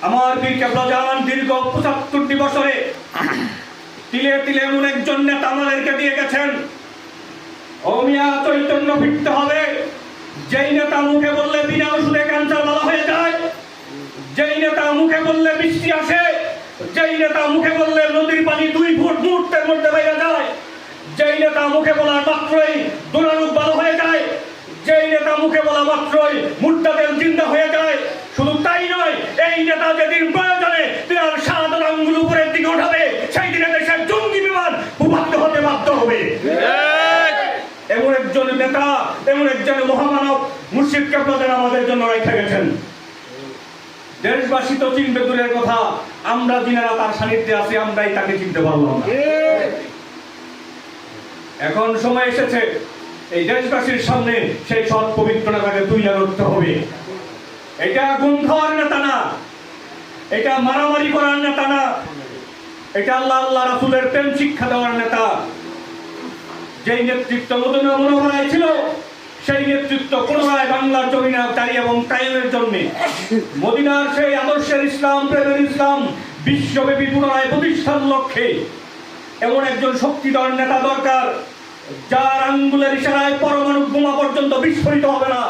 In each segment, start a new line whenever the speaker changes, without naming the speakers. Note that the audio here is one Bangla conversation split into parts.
আমার পীর কেবলা জান দীর্ঘ ৭৫টি বছরে তিলে তিলে এমন একজন নেতা আমাদেরকে দিয়ে গেছেন। অমিয়া চৈতন্য ফিরতে হবে। যেই নেতা মুখে বললে বিনা ওষুধে ক্যান্সার ভালো হয়ে যায়, যেই নেতা মুখে বললে বৃষ্টি আসে, যেই নেতা মুখে বললে নদীর পানি 2 ফুট মুহূর্তের মধ্যে বেড়ে যায়, যেই নেতা মুখে বলার মাত্রই দুরারোগ ভালো হয়ে যায়, যেই নেতা মুখে বলা মাত্রই মুর্দাদের জিন্দা হয়ে যায়, শুধু তাই নয়, এই নেতা যেদিন প্রয়োজনে তার 7 আঙ্গুল উপরের দিকে উঠাবে, সেই দিনে দেশের জঙ্গি বিমান ভূপাতিত হতে বাধ্য হবে। এমন একজন নেতা, এমন একজন মহামানব মুর্শিদ কেবলা জান আমাদের জন্য রেখে গেছেন। দেশবাসী তো চিনবে দূরের কথা, আমরা যিনারা তার সান্নিধ্যে আছি আমরাই তাকে চিনতে পারলাম না। এখন সময় এসেছে এই দেশবাসীর সামনে সেই সৎ পবিত্র নেতাকে তুলে ধরতে হবে। এটা গুম খাওয়ার নেতা না, এটা মারামারি করার নেতা না, এটা আল্লাহ রাসূলের প্রেম শিক্ষা দেওয়ার নেতা। যেই নেতৃত্ব মদিনা মুনাওয়ারায় ছিল, সেই নেতৃত্ব পুনরায় বাংলার জমিনে দাঁড়িয়ে এবং কায়েমের জন্য মদিনার সেই আদর্শের ইসলাম, প্রেমের ইসলাম বিশ্বব্যাপী পুনরায় প্রতিষ্ঠার লক্ষ্যে এমন একজন শক্তিধর নেতা দরকার, যার আঙ্গুলের ইশারায় পরমাণু বোমা পর্যন্ত বিস্ফোরিত হবে না।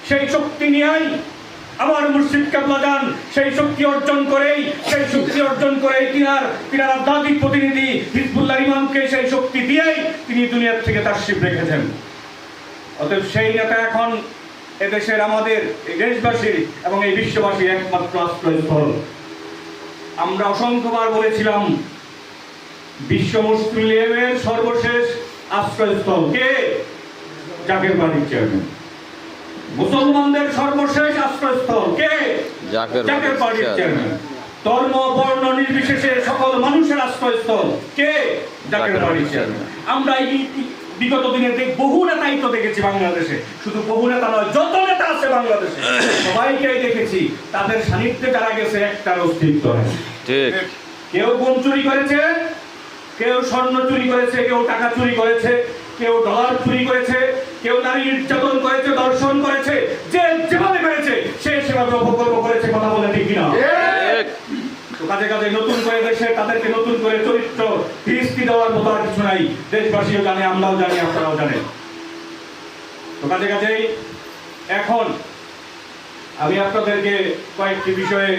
সেই শক্তি নিয়েই আমার মুর্শিদ কেবলা জান সেই শক্তি অর্জন করেই তিনার আধ্যাত্মিক প্রতিনিধি হিজবুল্লাহ ইমামকে সেই শক্তি দিয়েই তিনি দুনিয়ার থেকে তাশরিফ রেখেছেন। অতএব সেই নেতা এখন এদেশের আমাদের এই দেশবাসীর এবং এই বিশ্ববাসীর একমাত্র আশ্রয়স্থল। আমরা অসংখ্যবার বলেছিলাম, বিশ্ব মুসলিম লীগের সর্বশেষ আশ্রয়স্থল কে? জাকের বাড়ির চেয়ারম্যান। মুসলমানদের সর্বশেষ আশ্রয়স্থল কে? জাকের বাড়ির চেয়ারম্যান। ধর্ম বর্ণ নির্বিশেষে সকল মানুষের আশ্রয়স্থল কে? জাকের বাড়ির চেয়ারম্যান। আমরা বিগত দিনে বহু নেতাই তো দেখেছি বাংলাদেশে, শুধু বহু নেতা নয়, যত নেতা আছে বাংলাদেশে সবাইকেই দেখেছি, তাদের সান্নিধ্যে যারা গেছে একটার অস্তিত্ব নেই। কেউ গুম চুরি করেছে, কেউ স্বর্ণ চুরি করেছে, কেউ টাকা চুরি করেছে, কেউ ডলার চুরি করেছে, কেউ নারী নির্যাতন করেছে, দর্শন করেছে, যে যেভাবে করেছে সে সেভাবে অপকর্ম করেছে। কথা বলে ঠিক কিনা? কাজে কাজে নতুন করে দেশে তাদেরকে নতুন করে চরিত্র ফিরিস্তি দেওয়ার মতো আর কিছু নাই। দেশবাসীও জানে, আমরাও জানি, আপনারাও জানেন। তো কাজে কাজেই এখন আমি আপনাদেরকে কয়েকটি বিষয়ে